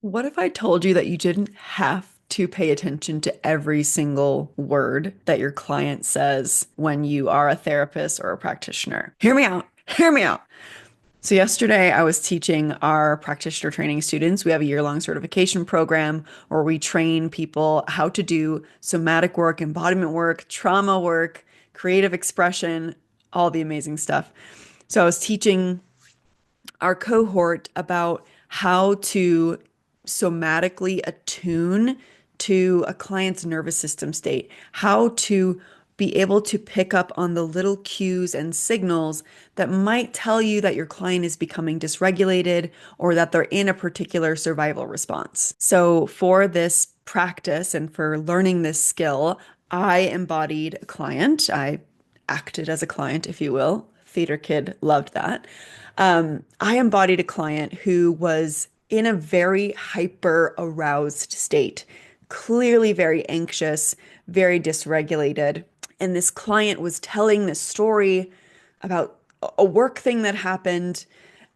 What if I told you that you didn't have to pay attention to every single word that your client says when you are a therapist or a practitioner? Hear me out. Hear me out. So, yesterday I was teaching our practitioner training students. We have a year-long certification program where we train people how to do somatic work, embodiment work, trauma work, creative expression, all the amazing stuff. So, I was teaching our cohort about how to somatically attune to a client's nervous system state, how to be able to pick up on the little cues and signals that might tell you that your client is becoming dysregulated or that they're in a particular survival response. So, for this practice and for learning this skill, I embodied a client. I acted as a client, if you will. Theater kid loved that. I embodied a client who was in a very hyper aroused state, clearly very anxious, very dysregulated. And this client was telling this story about a work thing that happened.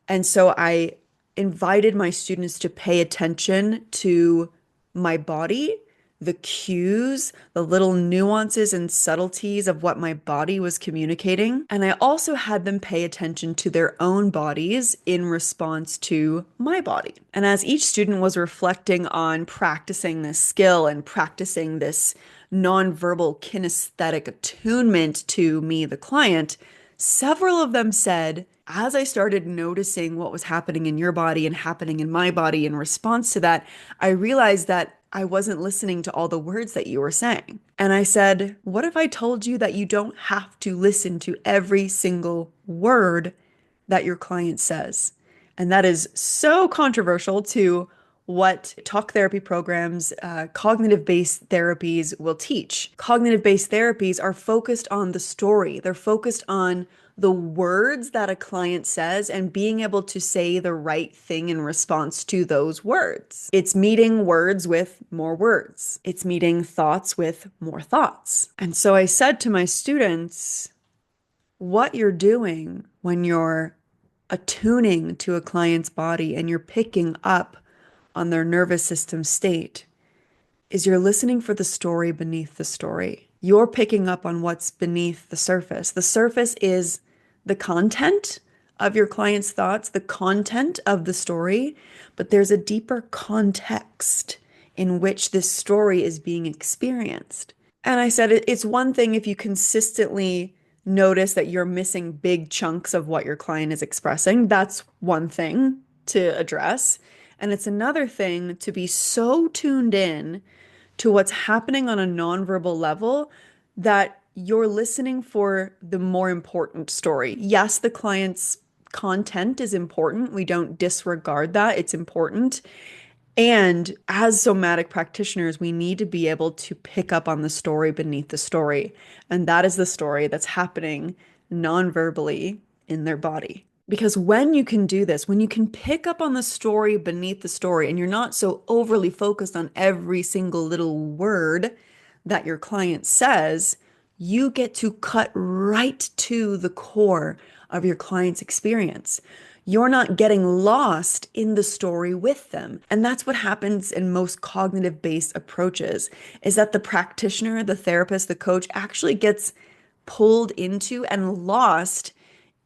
And so I invited my students to pay attention to my body, the cues, the little nuances and subtleties of what my body was communicating. And I also had them pay attention to their own bodies in response to my body. And as each student was reflecting on practicing this skill and practicing this nonverbal kinesthetic attunement to me, the client, several of them said, as I started noticing what was happening in your body and happening in my body in response to that, I realized that I wasn't listening to all the words that you were saying. And I said, what if I told you that you don't have to listen to every single word that your client says? And that is so controversial to what talk therapy programs, cognitive-based therapies will teach. Cognitive-based therapies are focused on the story. They're focused on the words that a client says and being able to say the right thing in response to those words. It's meeting words with more words. It's meeting thoughts with more thoughts. And so I said to my students, what you're doing when you're attuning to a client's body and you're picking up on their nervous system state is you're listening for the story beneath the story. You're picking up on what's beneath the surface. The surface is the content of your client's thoughts, the content of the story, but there's a deeper context in which this story is being experienced. And I said it's one thing if you consistently notice that you're missing big chunks of what your client is expressing. That's one thing to address. And it's another thing to be so tuned in to what's happening on a nonverbal level that you're listening for the more important story. Yes, the client's content is important. We don't disregard that. It's important. And as somatic practitioners, we need to be able to pick up on the story beneath the story. And that is the story that's happening non-verbally in their body. Because when you can do this, when you can pick up on the story beneath the story, and you're not so overly focused on every single little word that your client says, you get to cut right to the core of your client's experience. You're not getting lost in the story with them. And that's what happens in most cognitive-based approaches, is that the practitioner, the therapist, the coach actually gets pulled into and lost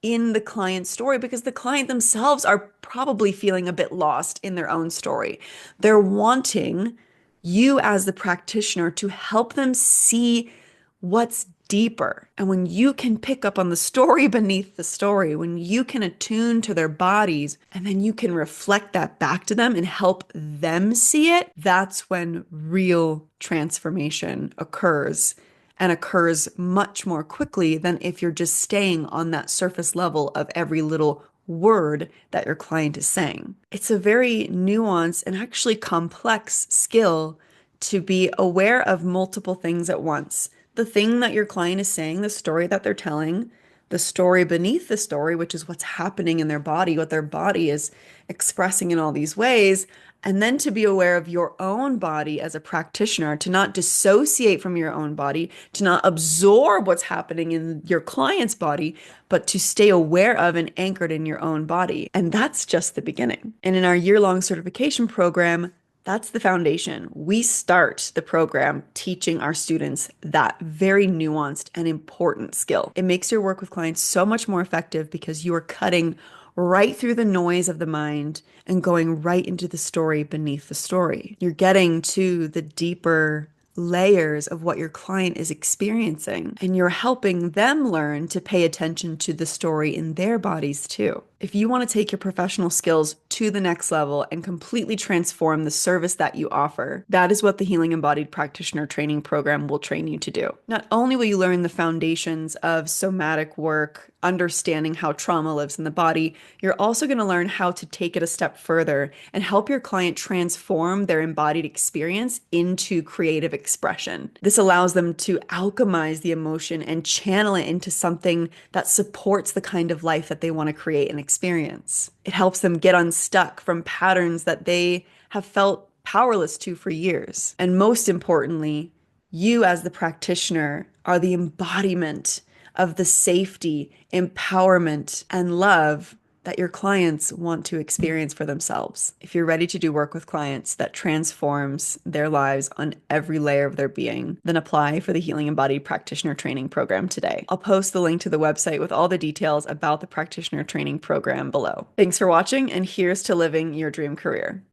in the client's story because the client themselves are probably feeling a bit lost in their own story. They're wanting you as the practitioner to help them see what's deeper. And when you can pick up on the story beneath the story, when you can attune to their bodies and then you can reflect that back to them and help them see it, that's when real transformation occurs and occurs much more quickly than if you're just staying on that surface level of every little word that your client is saying. It's a very nuanced and actually complex skill to be aware of multiple things at once. The thing that your client is saying, the story that they're telling, the story beneath the story, which is what's happening in their body, what their body is expressing in all these ways, And then to be aware of your own body as a practitioner, to not dissociate from your own body, to not absorb what's happening in your client's body, but to stay aware of and anchored in your own body. And that's just the beginning. And in our year-long certification program, that's the foundation. We start the program teaching our students that very nuanced and important skill. It makes your work with clients so much more effective because you are cutting right through the noise of the mind and going right into the story beneath the story. You're getting to the deeper layers of what your client is experiencing, and you're helping them learn to pay attention to the story in their bodies too. If you want to take your professional skills to the next level and completely transform the service that you offer, that is what the Healing Embodied Practitioner Training Program will train you to do. Not only will you learn the foundations of somatic work, understanding how trauma lives in the body, you're also going to learn how to take it a step further and help your client transform their embodied experience into creative expression. This allows them to alchemize the emotion and channel it into something that supports the kind of life that they want to create and experience. It helps them get unstuck from patterns that they have felt powerless to for years. And most importantly, you as the practitioner are the embodiment of the safety, empowerment, and love that your clients want to experience for themselves. If you're ready to do work with clients that transforms their lives on every layer of their being, then apply for the Healing Embodied Practitioner Training Program today. I'll post the link to the website with all the details about the Practitioner Training Program below. Thanks for watching, and here's to living your dream career.